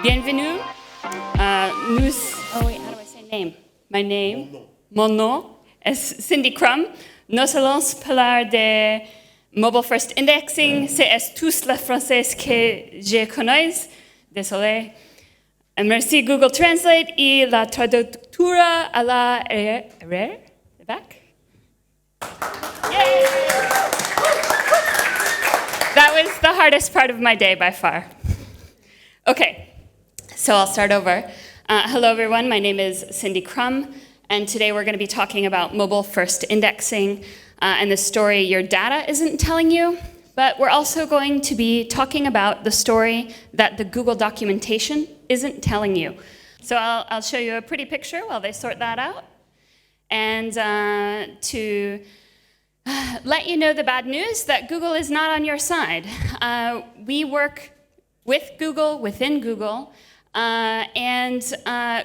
Bienvenue. Oh wait, how do I say name? My name. Mon nom est Cindy Krum. Nous allons parler de Mobile First Indexing. C'est tous les Français que je connais. Désolé. Merci Google Translate et la traductura à la erreur. The back. Yay! That was the hardest part of my day by far. Okay, so I'll start over. Hello everyone, my name is Cindy Krum, and today we're going to be talking about mobile first indexing and the story your data isn't telling you, but we're also going to be talking about the story that the Google documentation isn't telling you. So I'll show you a pretty picture while they sort that out, and to let you know the bad news that Google is not on your side. We work with Google, within Google, and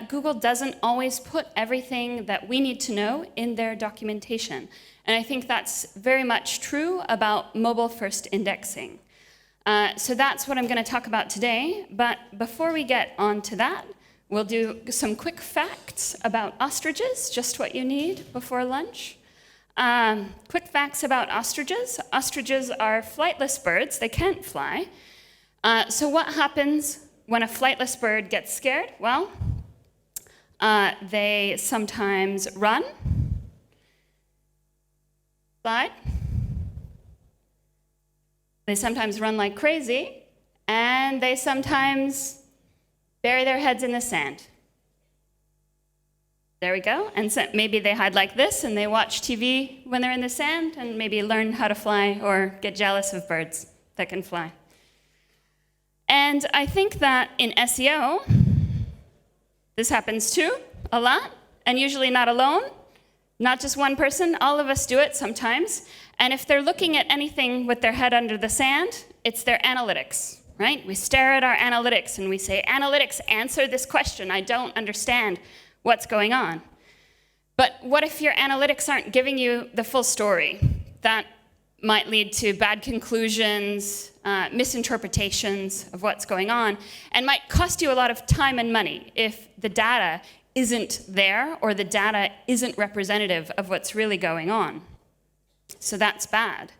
Google doesn't always put everything that we need to know in their documentation. And I think that's very much true about mobile first indexing. So that's what I'm going to talk about today. But before we get on to that, we'll do some quick facts about ostriches, just what you need before lunch. Quick facts about ostriches. Ostriches are flightless birds. They can't fly. So what happens when a flightless bird gets scared? Well, they sometimes run, slide. They sometimes run like crazy, and they sometimes bury their heads in the sand. There we go. And so maybe they hide like this, and they watch TV when they're in the sand, and maybe learn how to fly or get jealous of birds that can fly. And I think that in SEO, this happens too, a lot, and usually not alone, not just one person. All of us do it sometimes. And if they're looking at anything with their head under the sand, it's their analytics, right? We stare at our analytics and we say, analytics, answer this question. I don't understand what's going on. But what if your analytics aren't giving you the full story? That might lead to bad conclusions, misinterpretations of what's going on, and might cost you a lot of time and money if the data isn't there or the data isn't representative of what's really going on. So that's bad.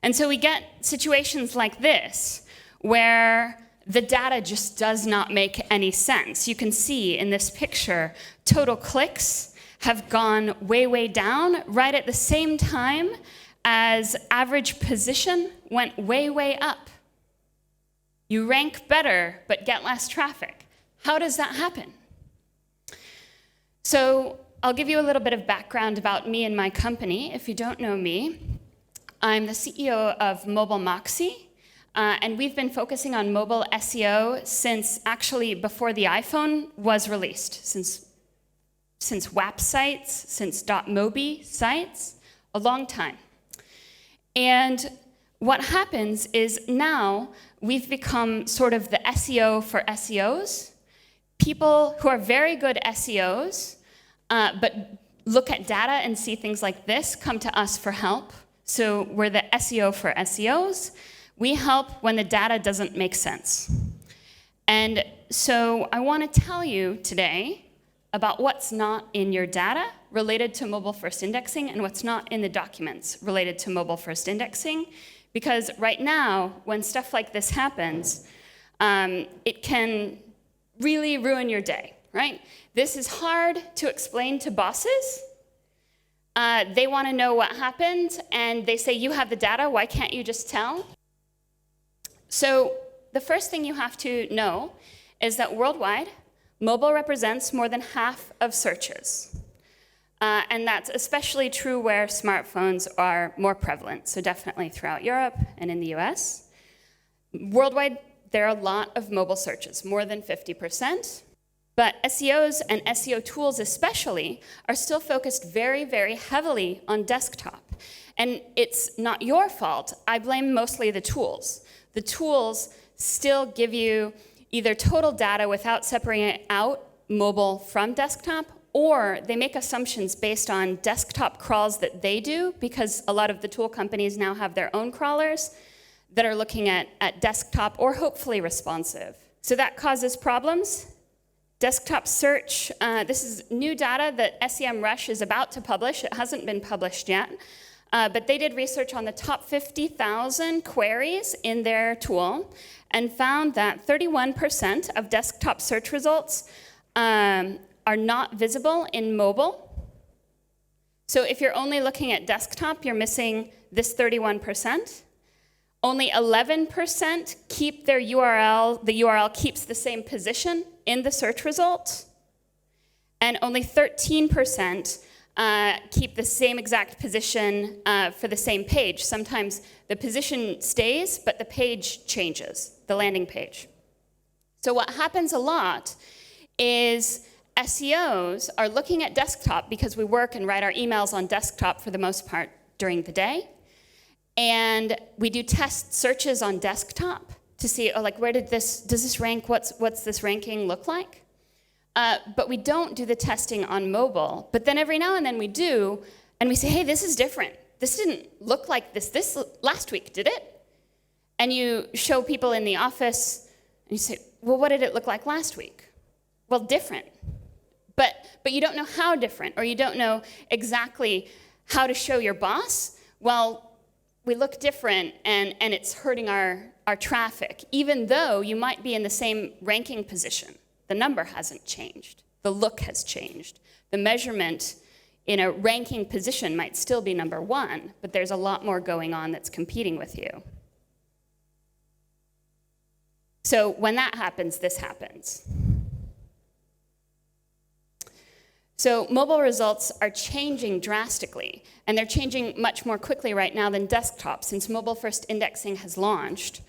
And so we get situations like this where the data just does not make any sense. You can see in this picture, total clicks have gone way, way down right at the same time as average position went way, way up. You rank better, but get less traffic. How does that happen? So I'll give you a little bit of background about me and my company. If you don't know me, I'm the CEO of Mobile Moxie, and we've been focusing on mobile SEO since actually before the iPhone was released, since WAP sites, since .mobi sites, a long time. And what happens is now we've become sort of the SEO for SEOs. People who are very good SEOs, but look at data and see things like this, come to us for help. So we're the SEO for SEOs. We help when the data doesn't make sense. And so I want to tell you today about what's not in your data related to mobile first indexing and what's not in the documents related to mobile first indexing. Because right now, when stuff like this happens, it can really ruin your day, right? This is hard to explain to bosses. They want to know what happened, and they say, you have the data, why can't you just tell? So the first thing you have to know is that worldwide, mobile represents more than half of searches. And that's especially true where smartphones are more prevalent, so definitely throughout Europe and in the US. Worldwide, there are a lot of mobile searches, more than 50%. But SEOs and SEO tools especially are still focused very, very heavily on desktop. And it's not your fault. I blame mostly the tools. The tools still give you either total data without separating out mobile from desktop, or they make assumptions based on desktop crawls that they do, because a lot of the tool companies now have their own crawlers that are looking at desktop or hopefully responsive. So that causes problems. Desktop search, this is new data that SEMrush is about to publish. It hasn't been published yet. But they did research on the top 50,000 queries in their tool and found that 31% of desktop search results are not visible in mobile. So if you're only looking at desktop, you're missing this 31%. Only 11% keep their URL, the URL keeps the same position in the search result. And only 13% keep the same exact position for the same page. Sometimes the position stays, but the page changes, the landing page. So what happens a lot is SEOs are looking at desktop because we work and write our emails on desktop for the most part during the day. And we do test searches on desktop to see, oh, like, does this rank? What's this ranking look like? But we don't do the testing on mobile. But then every now and then we do, and we say, hey, this is different. This didn't look like this last week, did it? And you show people in the office, and you say, well, what did it look like last week? Well, different. But you don't know how different, or you don't know exactly how to show your boss. Well, we look different, and it's hurting our traffic, even though you might be in the same ranking position. The number hasn't changed. The look has changed. The measurement in a ranking position might still be number 1, but there's a lot more going on that's competing with you. So when that happens, this happens. So mobile results are changing drastically, and they're changing much more quickly right now than desktop, since mobile-first indexing has launched.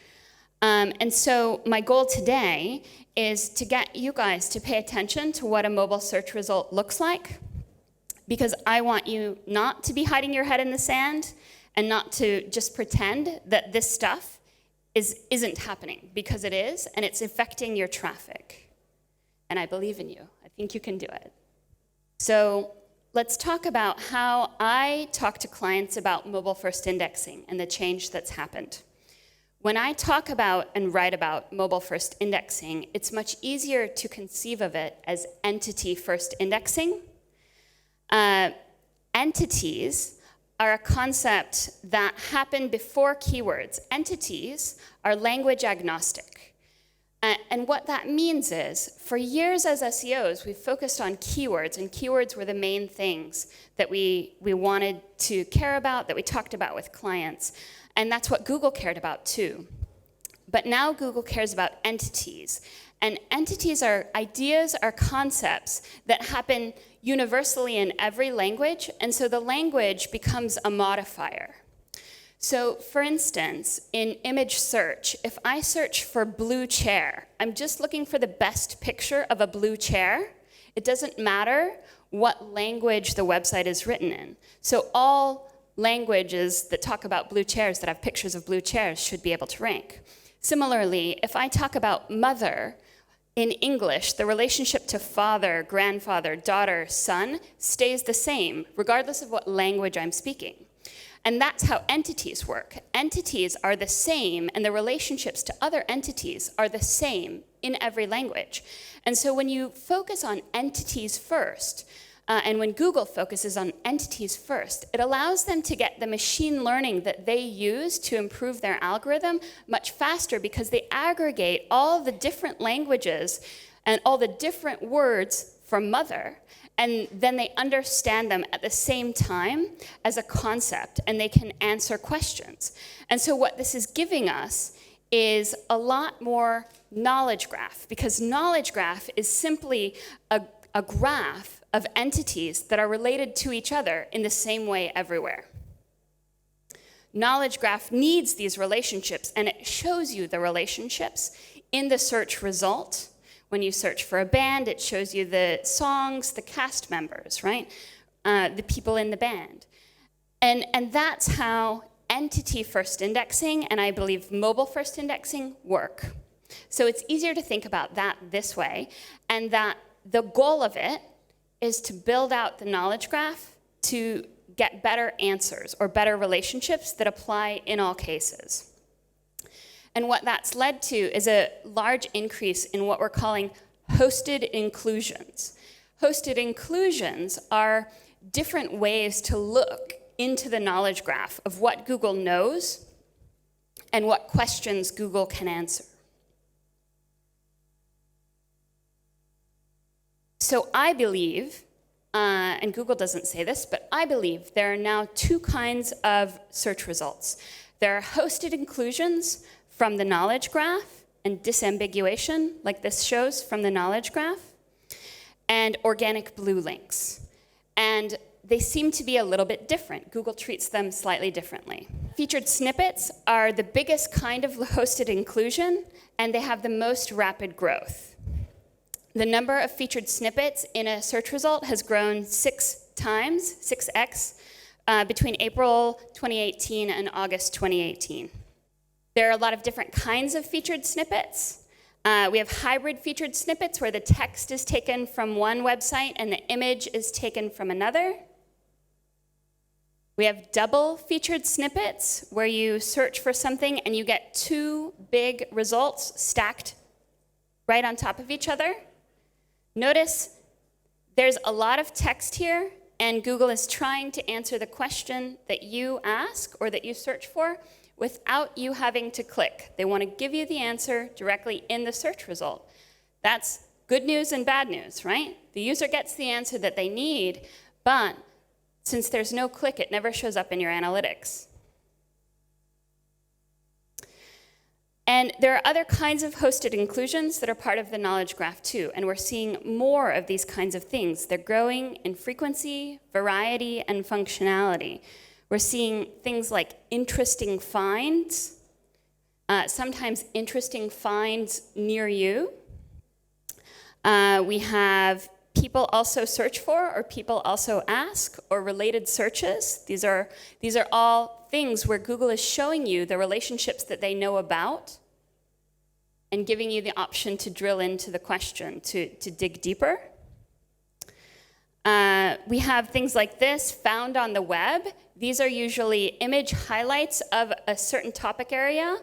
And so my goal today is to get you guys to pay attention to what a mobile search result looks like, because I want you not to be hiding your head in the sand and not to just pretend that this stuff isn't happening, because it is, and it's affecting your traffic. And I believe in you. I think you can do it. So let's talk about how I talk to clients about mobile-first indexing and the change that's happened. When I talk about and write about mobile-first indexing, it's much easier to conceive of it as entity-first indexing. Entities are a concept that happen before keywords. Entities are language agnostic. And what that means is, for years as SEOs, we've focused on keywords, and keywords were the main things that we wanted to care about, that we talked about with clients. And that's what Google cared about too. But now Google cares about entities. And entities are ideas, are concepts that happen universally in every language, and so the language becomes a modifier. So for instance, in image search, if I search for blue chair, I'm just looking for the best picture of a blue chair. It doesn't matter what language the website is written in. So all languages that talk about blue chairs, that have pictures of blue chairs, should be able to rank. Similarly, if I talk about mother, in English, the relationship to father, grandfather, daughter, son stays the same, regardless of what language I'm speaking. And that's how entities work. Entities are the same, and the relationships to other entities are the same in every language. And so when you focus on entities first, and when Google focuses on entities first, it allows them to get the machine learning that they use to improve their algorithm much faster, because they aggregate all the different languages and all the different words for mother, and then they understand them at the same time as a concept, and they can answer questions. And so what this is giving us is a lot more knowledge graph, because knowledge graph is simply a graph of entities that are related to each other in the same way everywhere. Knowledge graph needs these relationships, and it shows you the relationships in the search result. When you search for a band, it shows you the songs, the cast members, right? The people in the band. And that's how entity-first indexing, and I believe mobile-first indexing, work. So it's easier to think about that this way, and that the goal of it is to build out the knowledge graph to get better answers or better relationships that apply in all cases. And what that's led to is a large increase in what we're calling hosted inclusions. Hosted inclusions are different ways to look into the knowledge graph of what Google knows and what questions Google can answer. So I believe, and Google doesn't say this, but I believe there are now two kinds of search results. There are hosted inclusions from the knowledge graph and disambiguation, like this shows from the knowledge graph, and organic blue links. And they seem to be a little bit different. Google treats them slightly differently. Featured snippets are the biggest kind of hosted inclusion, and they have the most rapid growth. The number of featured snippets in a search result has grown 6x, between April 2018 and August 2018. There are a lot of different kinds of featured snippets. We have hybrid featured snippets where the text is taken from one website and the image is taken from another. We have double featured snippets where you search for something and you get two big results stacked right on top of each other. Notice there's a lot of text here, and Google is trying to answer the question that you ask or that you search for without you having to click. They want to give you the answer directly in the search result. That's good news and bad news, right? The user gets the answer that they need, but since there's no click, it never shows up in your analytics. And there are other kinds of hosted inclusions that are part of the knowledge graph too, and we're seeing more of these kinds of things. They're growing in frequency, variety, and functionality. We're seeing things like interesting finds, sometimes interesting finds near you. We have people also search for, or people also ask, or related searches. These are all things where Google is showing you the relationships that they know about and giving you the option to drill into the question, to dig deeper. We have things like this, found on the web. These are usually image highlights of a certain topic area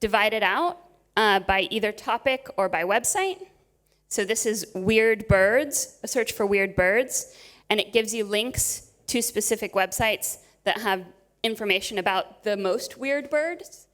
divided out by either topic or by website. So this is weird birds, a search for weird birds, and it gives you links to specific websites that have information about the most weird birds.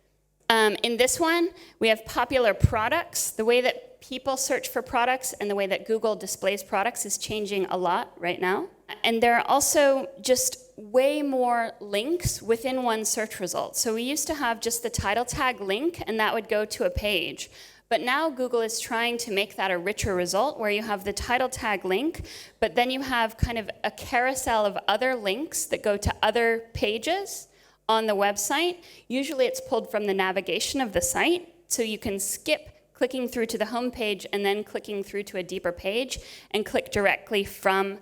In this one, we have popular products. The way that people search for products and the way that Google displays products is changing a lot right now. And there are also just way more links within one search result. So we used to have just the title tag link, and that would go to a page. But now Google is trying to make that a richer result where you have the title tag link, but then you have kind of a carousel of other links that go to other pages on the website. Usually it's pulled from the navigation of the site, so you can skip clicking through to the home page and then clicking through to a deeper page and click directly from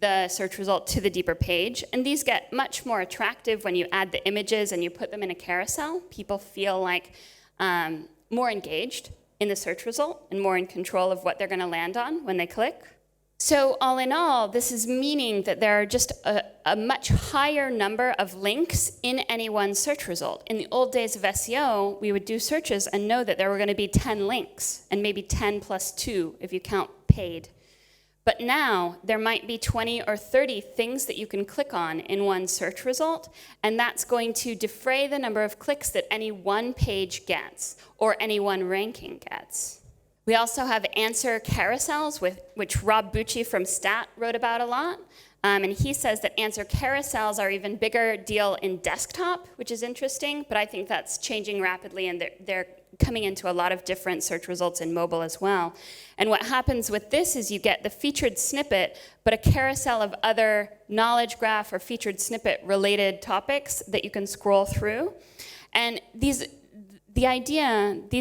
the search result to the deeper page. And these get much more attractive when you add the images and you put them in a carousel. People feel like more engaged in the search result and more in control of what they're going to land on when they click. So all in all, this is meaning that there are just a much higher number of links in any one search result. In the old days of SEO, we would do searches and know that there were going to be 10 links, and maybe 10 plus 2 if you count paid. But now, there might be 20 or 30 things that you can click on in one search result, and that's going to defray the number of clicks that any one page gets, or any one ranking gets. We also have answer carousels, which Rob Bucci from Stat wrote about a lot. And he says that answer carousels are even bigger deal in desktop, which is interesting, but I think that's changing rapidly, and they're coming into a lot of different search results in mobile as well. And what happens with this is you get the featured snippet, but a carousel of other knowledge graph or featured snippet related topics that you can scroll through. And these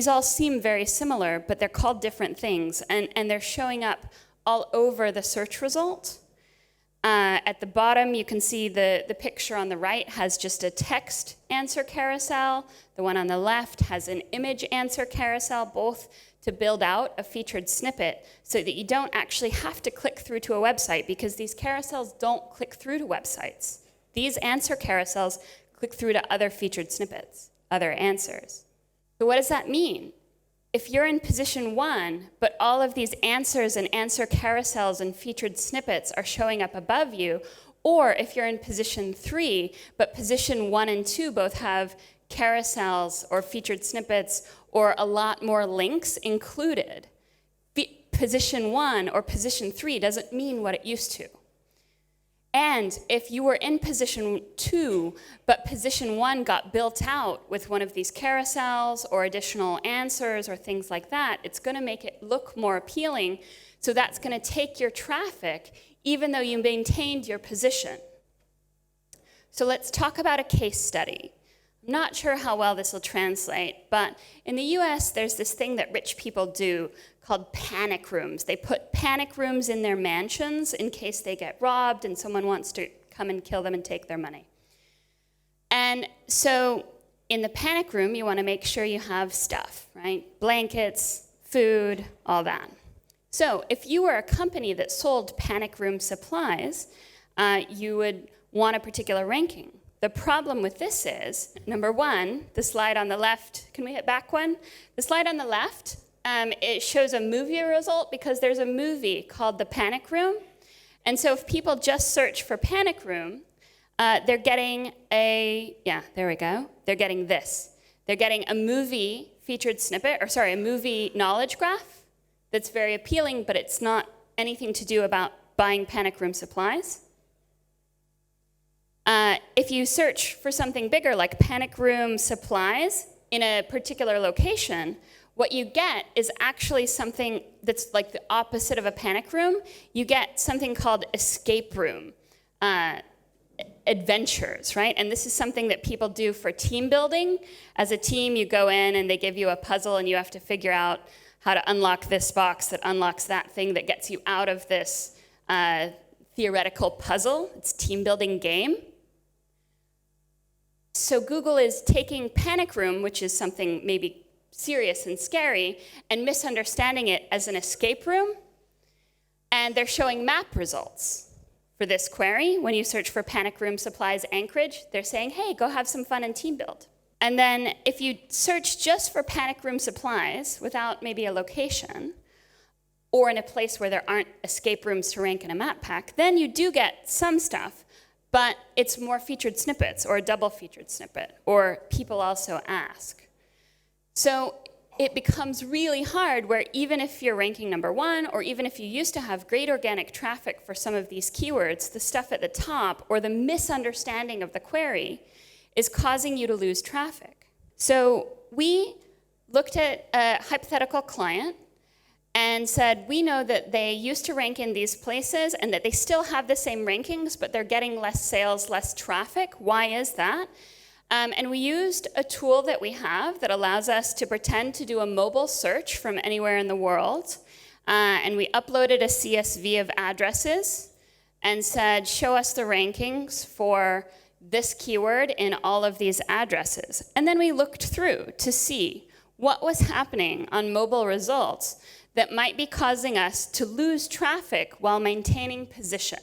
all seem very similar, but they're called different things, and they're showing up all over the search result. At the bottom, you can see the picture on the right has just a text answer carousel. The one on the left has an image answer carousel, both to build out a featured snippet so that you don't actually have to click through to a website, because these carousels don't click through to websites. These answer carousels click through to other featured snippets, other answers. So what does that mean? If you're in position 1, but all of these answers and answer carousels and featured snippets are showing up above you, or if you're in position 3, but position 1 and 2 both have carousels or featured snippets or a lot more links included, position 1 or position 3 doesn't mean what it used to. And if you were in position 2, but position 1 got built out with one of these carousels or additional answers or things like that, it's going to make it look more appealing. So that's going to take your traffic, even though you maintained your position. So let's talk about a case study. I'm not sure how well this will translate, but in the US, there's this thing that rich people do called panic rooms. They put panic rooms in their mansions in case they get robbed and someone wants to come and kill them and take their money. And so in the panic room, you want to make sure you have stuff, right? Blankets, food, all that. So if you were a company that sold panic room supplies, you would want a particular ranking. The problem with this is, number 1, the slide on the left, can we hit back one? The slide on the left, it shows a movie result because there's a movie called The Panic Room. And so if people just search for panic room, they're getting there we go. They're getting this. They're getting a movie featured snippet, a movie knowledge graph that's very appealing, but it's not anything to do about buying panic room supplies. If you search for something bigger, like panic room supplies in a particular location, what you get is actually something that's like the opposite of a panic room. You get something called escape room adventures, right? And this is something that people do for team building. As a team, you go in and they give you a puzzle and you have to figure out how to unlock this box that unlocks that thing that gets you out of this theoretical puzzle. It's a team building game. So Google is taking panic room, which is something maybe serious and scary, and misunderstanding it as an escape room. And they're showing map results for this query. When you search for panic room supplies Anchorage, they're saying, hey, go have some fun and team build. And then if you search just for panic room supplies without maybe a location, or in a place where there aren't escape rooms to rank in a map pack, then you do get some stuff, but it's more featured snippets or a double featured snippet, or people also ask. So it becomes really hard where even if you're ranking number 1, or even if you used to have great organic traffic for some of these keywords, the stuff at the top or the misunderstanding of the query is causing you to lose traffic. So we looked at a hypothetical client and said, we know that they used to rank in these places and that they still have the same rankings, but they're getting less sales, less traffic. Why is that? And we used a tool that we have that allows us to pretend to do a mobile search from anywhere in the world. And we uploaded a CSV of addresses and said, show us the rankings for this keyword in all of these addresses. And then we looked through to see what was happening on mobile results that might be causing us to lose traffic while maintaining position.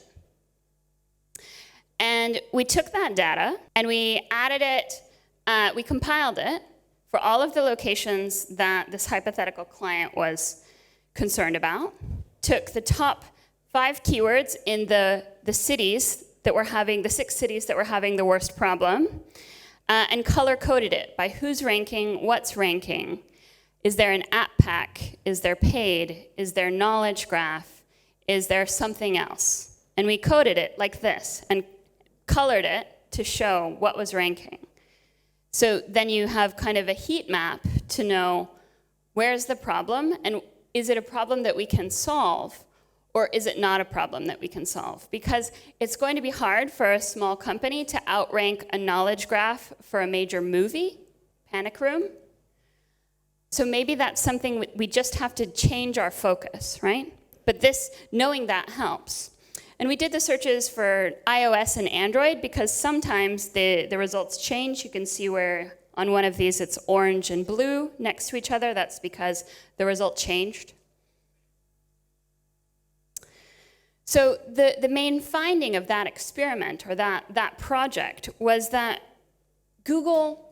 And we took that data and we added it, we compiled it for all of the locations that this hypothetical client was concerned about, took the top 5 keywords in the cities that were having, the 6 cities that were having the worst problem, and color-coded it by who's ranking, what's ranking. Is there an app pack? Is there paid? Is there knowledge graph? Is there something else? And we coded it like this and colored it to show what was ranking. So then you have kind of a heat map to know where's the problem and is it a problem that we can solve or is it not a problem that we can solve? Because it's going to be hard for a small company to outrank a knowledge graph for a major movie, panic room. So maybe that's something we just have to change our focus, right? But this, knowing that helps. And we did the searches for iOS and Android because sometimes the results change. You can see where on one of these it's orange and blue next to each other. That's because the result changed. So the main finding of that experiment or that project was that Google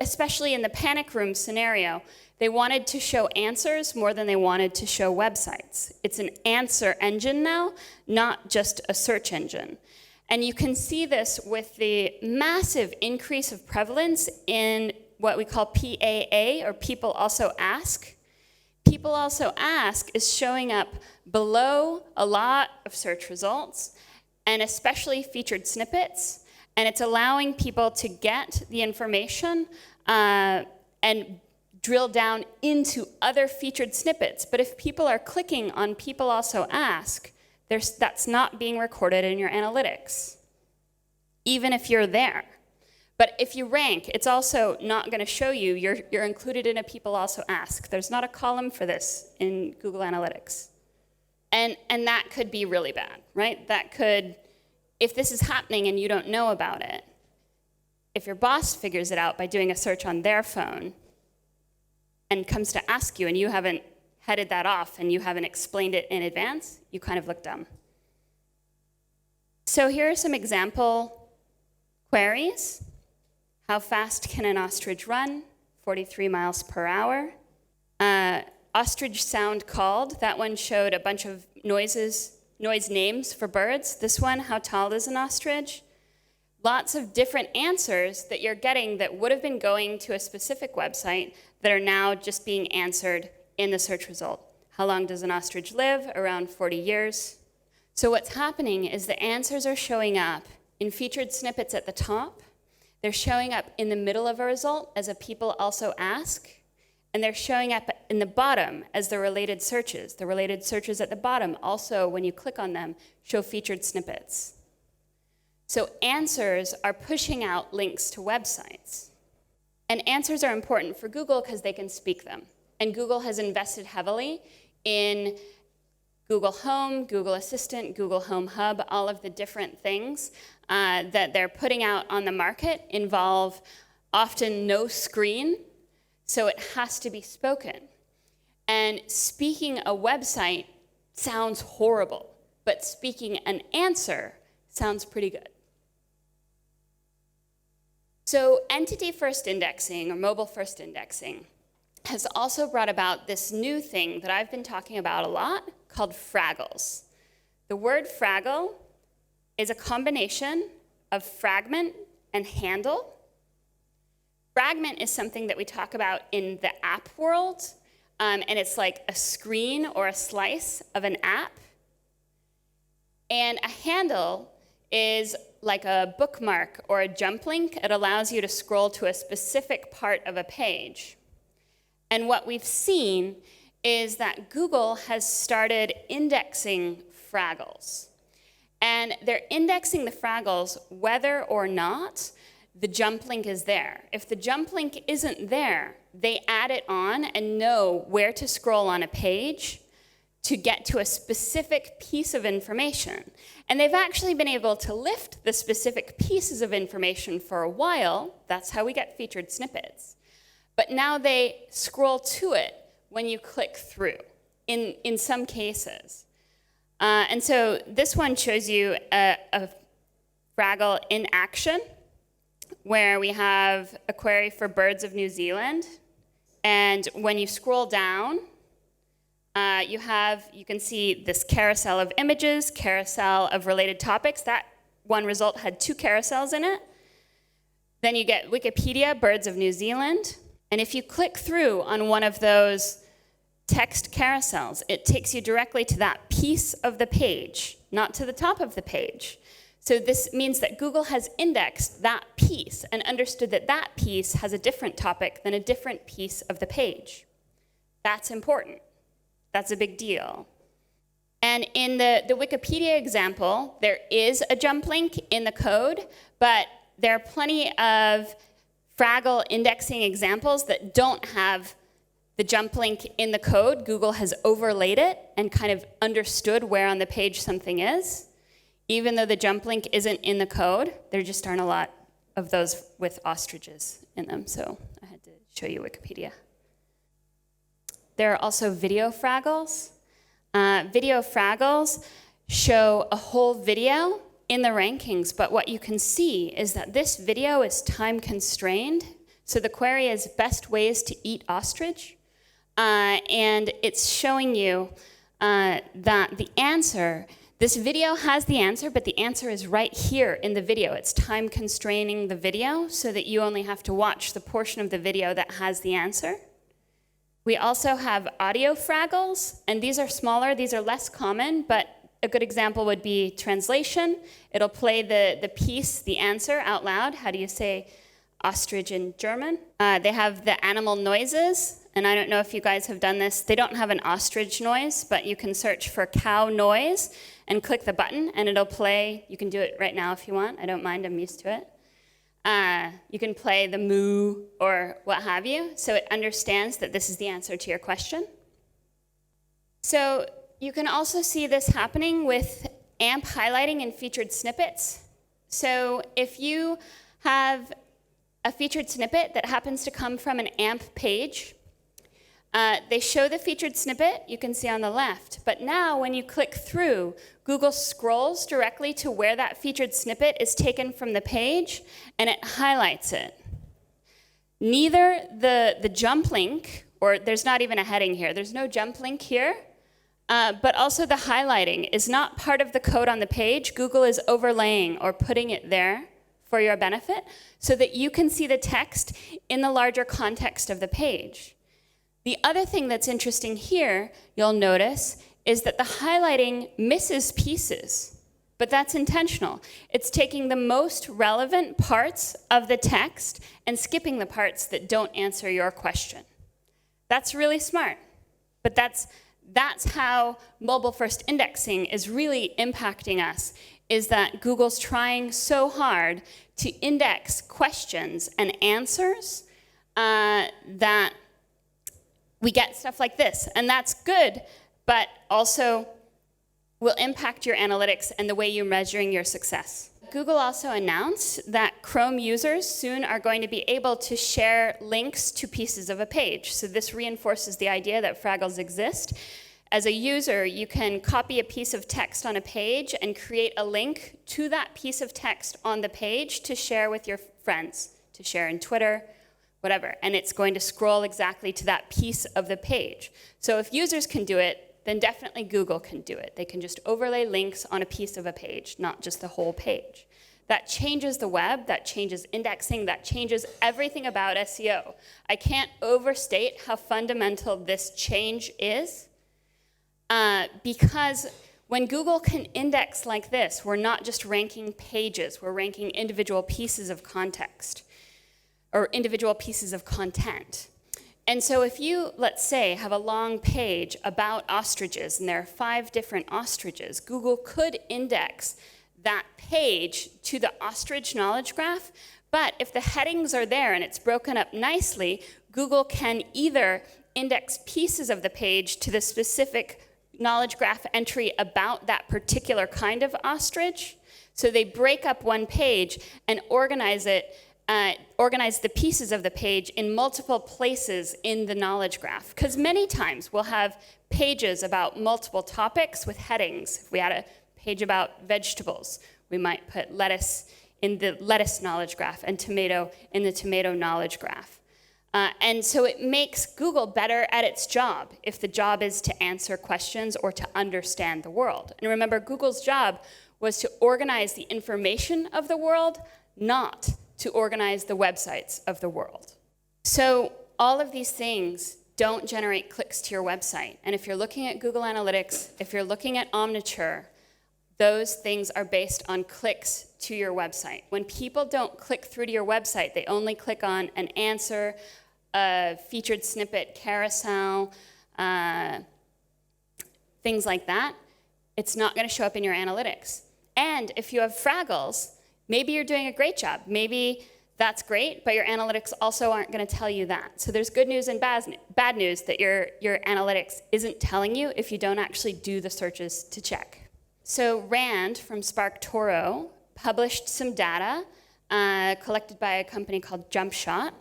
especially in the panic room scenario, they wanted to show answers more than they wanted to show websites. It's an answer engine now, not just a search engine. And you can see this with the massive increase of prevalence in what we call PAA, or People Also Ask. People Also Ask is showing up below a lot of search results, and especially featured snippets, and it's allowing people to get the information and drill down into other featured snippets. But if people are clicking on People Also Ask, that's not being recorded in your analytics, even if you're there. But if you rank, it's also not going to show you you're included in a People Also Ask. There's not a column for this in Google Analytics. And that could be really bad, right? That could, if this is happening and you don't know about it, if your boss figures it out by doing a search on their phone and comes to ask you and you haven't headed that off and you haven't explained it in advance, you kind of look dumb. So here are some example queries. How fast can an ostrich run? 43 miles per hour. Ostrich sound called. That one showed a bunch of noise names for birds. This one, how tall is an ostrich? Lots of different answers that you're getting that would have been going to a specific website that are now just being answered in the search result. How long does an ostrich live? Around 40 years. So what's happening is the answers are showing up in featured snippets at the top. They're showing up in the middle of a result as a People Also Ask. And they're showing up in the bottom as the related searches. The related searches at the bottom also, when you click on them, show featured snippets. So answers are pushing out links to websites. And answers are important for Google because they can speak them. And Google has invested heavily in Google Home, Google Assistant, Google Home Hub. All of the different things that they're putting out on the market involve often no screen, so it has to be spoken. And speaking a website sounds horrible, but speaking an answer sounds pretty good. So entity-first indexing, or mobile-first indexing, has also brought about this new thing that I've been talking about a lot called Fraggles. The word Fraggle is a combination of fragment and handle. Fragment is something that we talk about in the app world, and it's like a screen or a slice of an app. And a handle is like a bookmark or a jump link. It allows you to scroll to a specific part of a page. And what we've seen is that Google has started indexing Fraggles. And they're indexing the Fraggles whether or not the jump link is there. If the jump link isn't there, they add it on and know where to scroll on a page to get to a specific piece of information. And they've actually been able to lift the specific pieces of information for a while. That's how we get featured snippets. But now they scroll to it when you click through, in some cases. And so this one shows you a Fraggle in action, where we have a query for birds of New Zealand. And when you scroll down, you can see this carousel of images, carousel of related topics. That one result had 2 carousels in it. Then you get Wikipedia, birds of New Zealand. And if you click through on one of those text carousels, it takes you directly to that piece of the page, not to the top of the page. So this means that Google has indexed that piece and understood that that piece has a different topic than a different piece of the page. That's important. That's a big deal. And in the Wikipedia example, there is a jump link in the code, but there are plenty of Fraggle indexing examples that don't have the jump link in the code. Google has overlaid it and kind of understood where on the page something is. Even though the jump link isn't in the code, there just aren't a lot of those with ostriches in them, so I had to show you Wikipedia. There are also video Fraggles. Video Fraggles show a whole video in the rankings, but what you can see is that this video is time constrained, So the query is best ways to eat ostrich. And it's showing you that the answer, this video has the answer, but the answer is right here in the video. It's time constraining the video so that you only have to watch the portion of the video that has the answer. We also have audio Fraggles, and these are smaller, these are less common, but a good example would be translation. It'll play the piece, the answer out loud. How do you say ostrich in German? They have the animal noises, and I don't know if you guys have done this. They don't have an ostrich noise, but you can search for cow noise and click the button, and it'll play. You can do it right now if you want. I don't mind, I'm used to it. You can play the moo or what have you, so it understands that this is the answer to your question. So you can also see this happening with AMP highlighting in featured snippets. So if you have a featured snippet that happens to come from an AMP page, they show the featured snippet, you can see on the left, but now when you click through, Google scrolls directly to where that featured snippet is taken from the page, and it highlights it. Neither the jump link, or there's not even a heading here, there's no jump link here, but also the highlighting is not part of the code on the page. Google is overlaying or putting it there for your benefit so that you can see the text in the larger context of the page. The other thing that's interesting here, you'll notice, is that the highlighting misses pieces, but that's intentional. It's taking the most relevant parts of the text and skipping the parts that don't answer your question. That's really smart, but that's how mobile-first indexing is really impacting us, is that Google's trying so hard to index questions and answers that we get stuff like this, and that's good, but also will impact your analytics and the way you're measuring your success. Google also announced that Chrome users soon are going to be able to share links to pieces of a page. So this reinforces the idea that Fraggles exist. As a user, you can copy a piece of text on a page and create a link to that piece of text on the page to share with your friends, to share in Twitter, whatever, and it's going to scroll exactly to that piece of the page. So if users can do it, then definitely Google can do it. They can just overlay links on a piece of a page, not just the whole page. That changes the web, that changes indexing, that changes everything about SEO. I can't overstate how fundamental this change is, because when Google can index like this, we're not just ranking pages, we're ranking individual pieces of context, or individual pieces of content. And so if you, let's say, have a long page about ostriches, and there are 5 different ostriches, Google could index that page to the ostrich knowledge graph, but if the headings are there and it's broken up nicely, Google can either index pieces of the page to the specific knowledge graph entry about that particular kind of ostrich, so they break up one page and organize the pieces of the page in multiple places in the knowledge graph. Because many times we'll have pages about multiple topics with headings. If we had a page about vegetables, we might put lettuce in the lettuce knowledge graph and tomato in the tomato knowledge graph. And so it makes Google better at its job if the job is to answer questions or to understand the world. And remember, Google's job was to organize the information of the world, not to organize the websites of the world. So all of these things don't generate clicks to your website. And if you're looking at Google Analytics, if you're looking at Omniture, those things are based on clicks to your website. When people don't click through to your website, they only click on an answer, a featured snippet, carousel, things like that, it's not going to show up in your analytics. And if you have Fraggles, maybe you're doing a great job. Maybe that's great, but your analytics also aren't going to tell you that. So there's good news and bad news that your analytics isn't telling you if you don't actually do the searches to check. So Rand from SparkToro published some data collected by a company called JumpShot.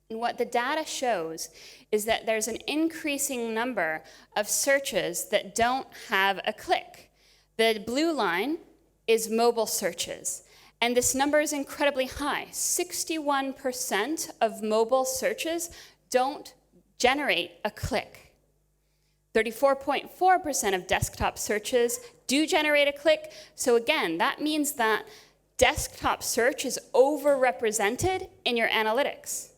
And what the data shows is that there's an increasing number of searches that don't have a click. The blue line is mobile searches. And this number is incredibly high. 61% of mobile searches don't generate a click. 34.4% of desktop searches do generate a click. So again, that means that desktop search is overrepresented in your analytics.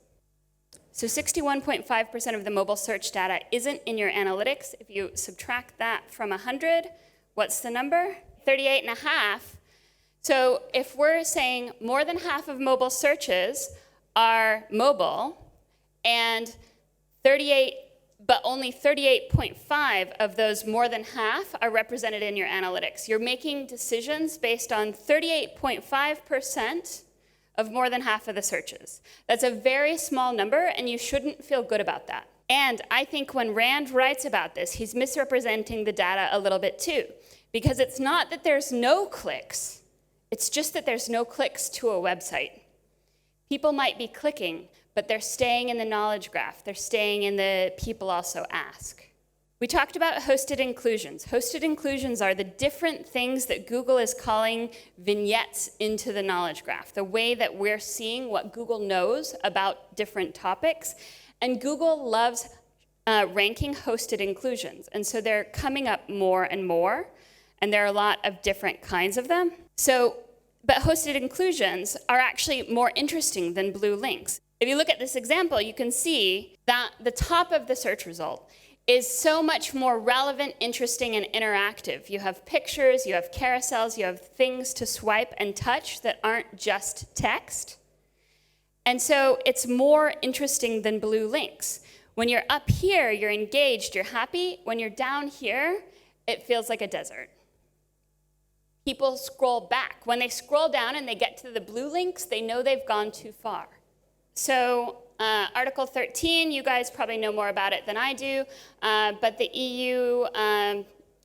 So 61.5% of the mobile search data isn't in your analytics. If you subtract that from 100, what's the number? 38.5. So if we're saying more than half of mobile searches are mobile, and but only 38.5 of those more than half are represented in your analytics. You're making decisions based on 38.5% of more than half of the searches. That's a very small number, and you shouldn't feel good about that. And I think when Rand writes about this, he's misrepresenting the data a little bit too, because it's not that there's no clicks. It's just that there's no clicks to a website. People might be clicking, but they're staying in the knowledge graph. They're staying in the people also ask. We talked about hosted inclusions. Hosted inclusions are the different things that Google is calling vignettes into the knowledge graph, the way that we're seeing what Google knows about different topics. And Google loves ranking hosted inclusions. And so they're coming up more and more. And there are a lot of different kinds of them. But hosted inclusions are actually more interesting than blue links. If you look at this example, you can see that the top of the search result is so much more relevant, interesting, and interactive. You have pictures, you have carousels, you have things to swipe and touch that aren't just text. And so it's more interesting than blue links. When you're up here, you're engaged, you're happy. When you're down here, it feels like a desert. People scroll back. When they scroll down and they get to the blue links, they know they've gone too far. So Article 13, you guys probably know more about it than I do, but the EU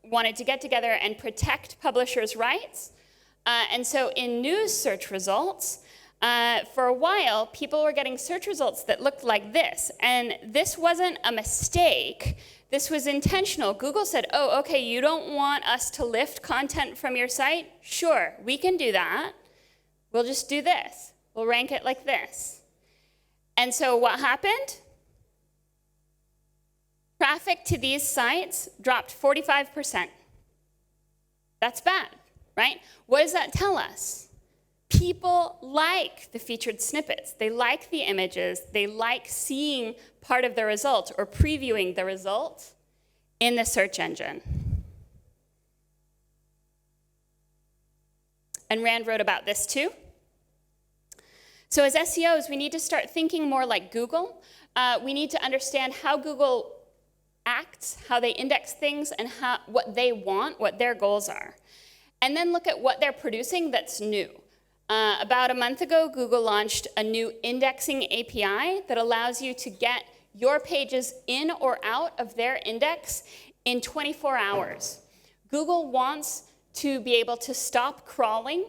wanted to get together and protect publishers' rights. And so in news search results, for a while, people were getting search results that looked like this. And this wasn't a mistake. This was intentional. Google said, oh, okay, you don't want us to lift content from your site? Sure, we can do that. We'll just do this. We'll rank it like this. And so what happened? Traffic to these sites dropped 45%. That's bad, right? What does that tell us? People like the featured snippets. They like the images. They like seeing part of the result or previewing the result in the search engine. And Rand wrote about this too. So as SEOs, we need to start thinking more like Google. We need to understand how Google acts, how they index things, and what they want, what their goals are. And then look at what they're producing that's new. About a month ago, Google launched a new indexing API that allows you to get your pages in or out of their index in 24 hours. Google wants to be able to stop crawling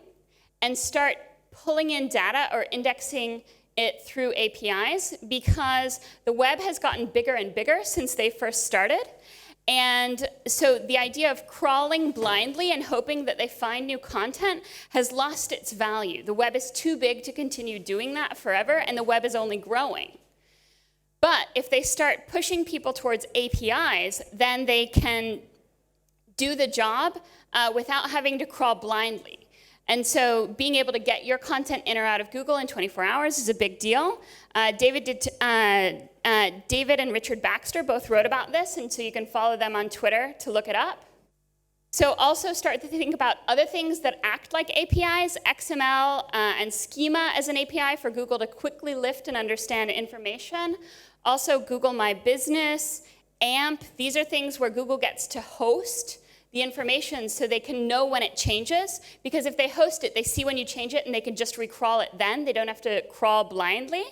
and start pulling in data or indexing it through APIs because the web has gotten bigger and bigger since they first started. And so the idea of crawling blindly and hoping that they find new content has lost its value. The web is too big to continue doing that forever, and the web is only growing. But if they start pushing people towards APIs, then they can do the job without having to crawl blindly. And so being able to get your content in or out of Google in 24 hours is a big deal. David and Richard Baxter both wrote about this, and so you can follow them on Twitter to look it up. So also start to think about other things that act like APIs, XML and schema as an API for Google to quickly lift and understand information. Also Google My Business, AMP, these are things where Google gets to host the information so they can know when it changes, because if they host it, they see when you change it and they can just recrawl it then. They don't have to crawl blindly.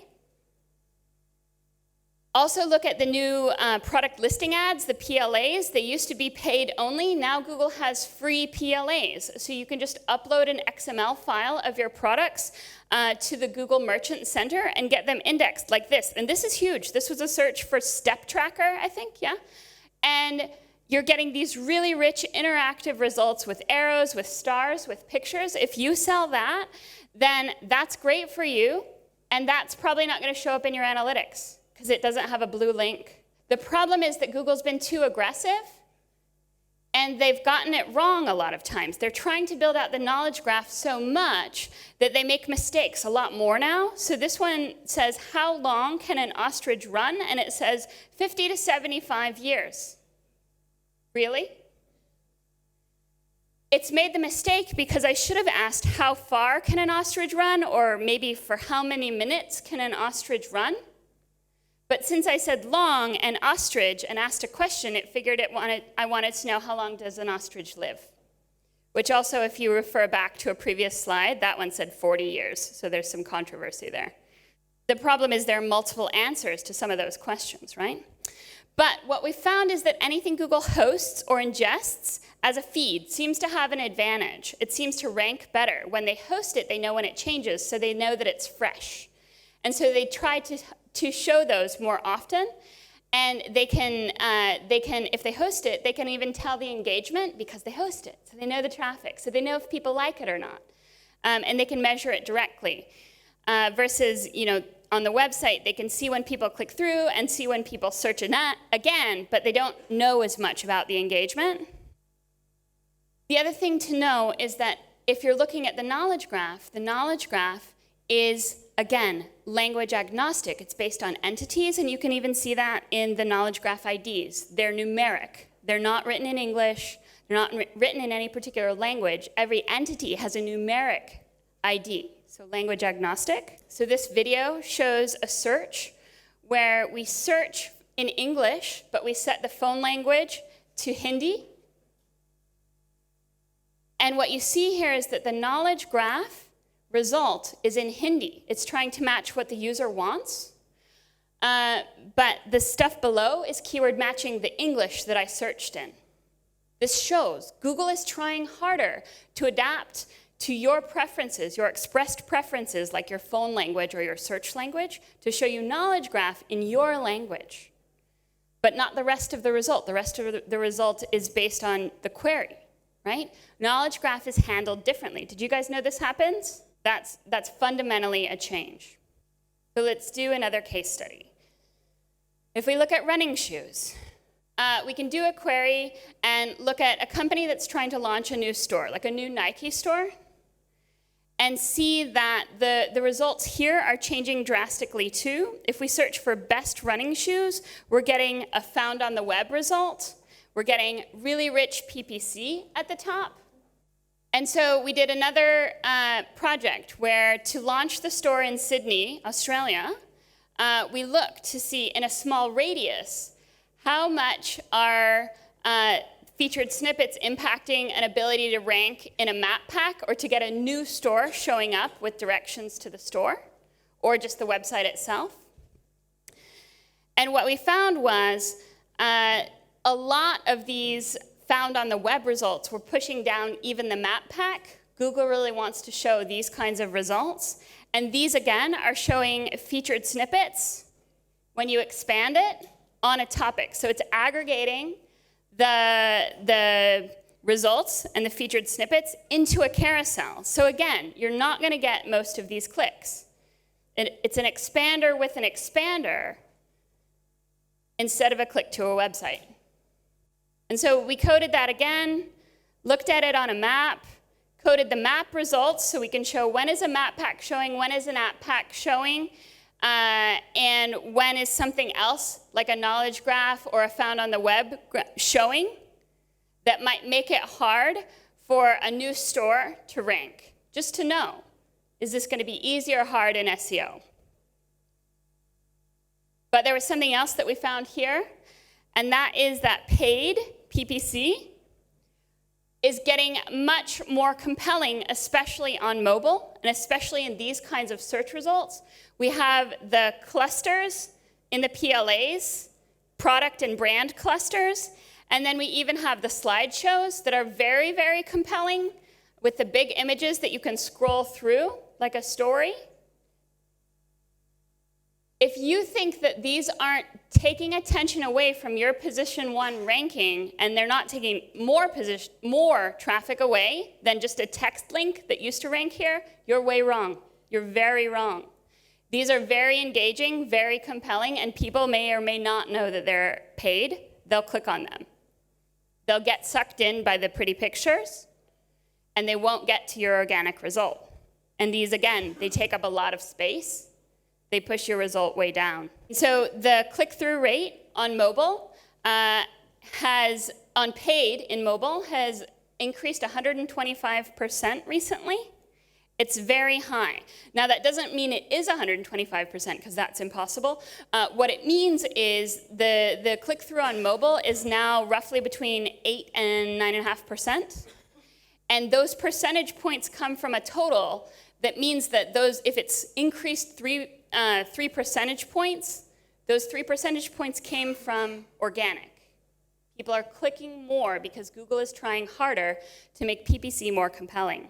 Also look at the new product listing ads, the PLAs. They used to be paid only. Now Google has free PLAs. So you can just upload an XML file of your products to the Google Merchant Center and get them indexed like this. And this is huge. This was a search for step tracker, I think, yeah? And you're getting these really rich interactive results with arrows, with stars, with pictures. If you sell that, then that's great for you, and that's probably not going to show up in your analytics because it doesn't have a blue link. The problem is that Google's been too aggressive, and they've gotten it wrong a lot of times. They're trying to build out the knowledge graph so much that they make mistakes a lot more now. So this one says, how long can an ostrich run? And it says 50 to 75 years. Really? It's made the mistake because I should have asked how far can an ostrich run, or maybe for how many minutes can an ostrich run? But since I said long and ostrich and asked a question, it figured I wanted to know how long does an ostrich live? Which also, if you refer back to a previous slide, that one said 40 years, so there's some controversy there. The problem is there are multiple answers to some of those questions, right? But what we found is that anything Google hosts or ingests as a feed seems to have an advantage. It seems to rank better. When they host it, they know when it changes, so they know that it's fresh. And so they try to show those more often, and they can, if they host it, they can even tell the engagement because they host it. So they know the traffic, so they know if people like it or not. And they can measure it directly. Versus, on the website, they can see when people click through and see when people search again, but they don't know as much about the engagement. The other thing to know is that if you're looking at the knowledge graph is, again, language agnostic. It's based on entities, and you can even see that in the knowledge graph IDs. They're numeric. They're not written in English. They're not written in any particular language. Every entity has a numeric ID. So language agnostic. So this video shows a search where we search in English, but we set the phone language to Hindi. And what you see here is that the knowledge graph result is in Hindi. It's trying to match what the user wants. But the stuff below is keyword matching the English that I searched in. This shows Google is trying harder to adapt to your preferences, your expressed preferences, like your phone language or your search language, to show you knowledge graph in your language, but not the rest of the result. The rest of the result is based on the query, right? Knowledge graph is handled differently. Did you guys know this happens? That's fundamentally a change. So let's do another case study. If we look at running shoes, we can do a query and look at a company that's trying to launch a new store, like a new Nike store, and see that the results here are changing drastically too. If we search for best running shoes, we're getting a found on the web result. We're getting really rich PPC at the top. And so we did another project where, to launch the store in Sydney, Australia, we looked to see in a small radius how much are featured snippets impacting an ability to rank in a map pack or to get a new store showing up with directions to the store, or just the website itself. And what we found was a lot of these found on the web results were pushing down even the map pack. Google really wants to show these kinds of results. And these, again, are showing featured snippets when you expand it on a topic. So it's aggregating the results and the featured snippets into a carousel. So again, you're not going to get most of these clicks. It's an expander with an expander instead of a click to a website. And so we coded that again, looked at it on a map, coded the map results so we can show when is a map pack showing, when is an app pack showing, and when is something else, like a knowledge graph or a found on the web showing, that might make it hard for a new store to rank. Just to know, is this going to be easy or hard in SEO? But there was something else that we found here, and that is that paid PPC is getting much more compelling, especially on mobile, and especially in these kinds of search results. We have the clusters in the PLAs, product and brand clusters, and then we even have the slideshows that are very, very compelling with the big images that you can scroll through like a story. If you think that these aren't taking attention away from your position 1 ranking, and they're not taking more traffic away than just a text link that used to rank here, you're way wrong. You're very wrong. These are very engaging, very compelling, and people may or may not know that they're paid. They'll click on them. They'll get sucked in by the pretty pictures, and they won't get to your organic result. And these, again, they take up a lot of space. They push your result way down. So the click-through rate on mobile on paid in mobile has increased 125% recently. It's very high. Now, that doesn't mean it is 125%, because that's impossible. What it means is the click-through on mobile is now roughly between 8 and 9.5%. And those percentage points come from a total that means that if it's increased 3 percentage points, those 3 percentage points came from organic. People are clicking more because Google is trying harder to make PPC more compelling.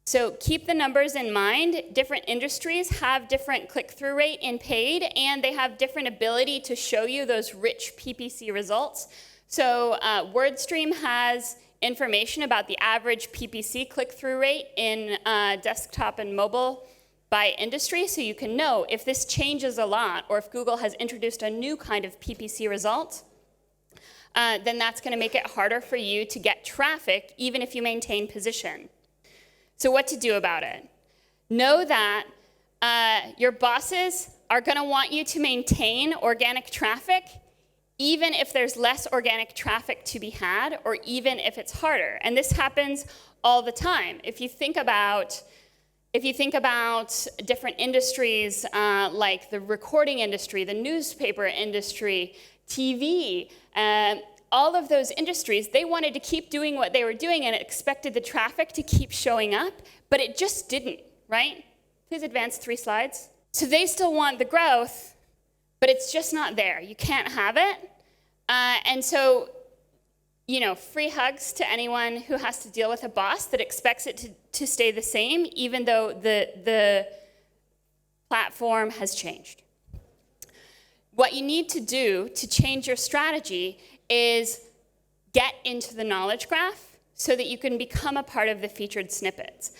So keep the numbers in mind. Different industries have different click-through rate in paid, and they have different ability to show you those rich PPC results. So WordStream has information about the average PPC click-through rate in desktop and mobile by industry, so you can know if this changes a lot or if Google has introduced a new kind of PPC result, then that's going to make it harder for you to get traffic even if you maintain position. So what to do about it? Know that your bosses are going to want you to maintain organic traffic even if there's less organic traffic to be had, or even if it's harder. And this happens all the time. If you think about different industries like the recording industry, the newspaper industry, TV, all of those industries, they wanted to keep doing what they were doing and expected the traffic to keep showing up, but it just didn't, right? Please advance 3 slides. So they still want the growth, but it's just not there. You can't have it. And so, free hugs to anyone who has to deal with a boss that expects it to stay the same, even though the platform has changed. What you need to do to change your strategy is get into the knowledge graph so that you can become a part of the featured snippets.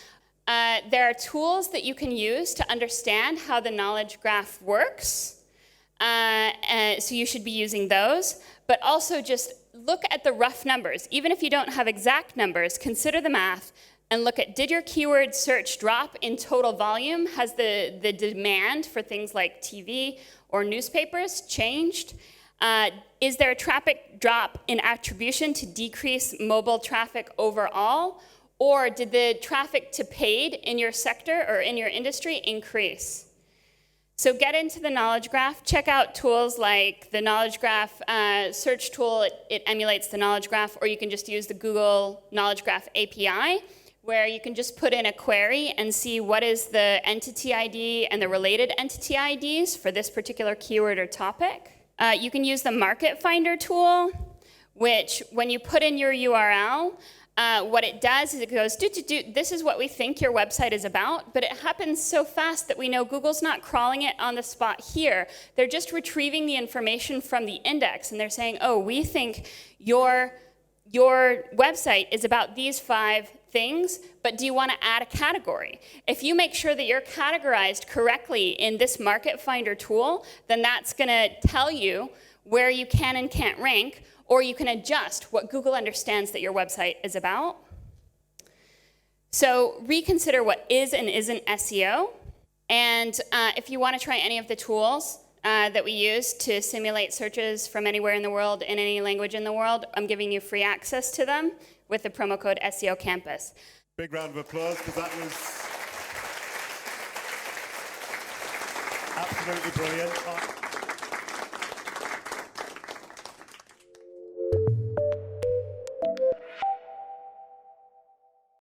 There are tools that you can use to understand how the knowledge graph works. So you should be using those, but also just look at the rough numbers. Even if you don't have exact numbers, consider the math and look at, did your keyword search drop in total volume? Has the demand for things like TV or newspapers changed? Is there a traffic drop in attribution to decrease mobile traffic overall? Or did the traffic to paid in your sector or in your industry increase? So get into the knowledge graph. Check out tools like the knowledge graph search tool. It emulates the knowledge graph, or you can just use the Google Knowledge Graph API, where you can just put in a query and see what is the entity ID and the related entity IDs for this particular keyword or topic. You can use the Market Finder tool, which when you put in your URL, what it does is it goes, this is what we think your website is about, but it happens so fast that we know Google's not crawling it on the spot here. They're just retrieving the information from the index, and they're saying, oh, we think your website is about these 5 things, but do you want to add a category? If you make sure that you're categorized correctly in this Market Finder tool, then that's going to tell you where you can and can't rank, or you can adjust what Google understands that your website is about. So reconsider what is and isn't SEO. And if you want to try any of the tools that we use to simulate searches from anywhere in the world, in any language in the world, I'm giving you free access to them with the promo code SEO Campus. Big round of applause, because that was absolutely brilliant.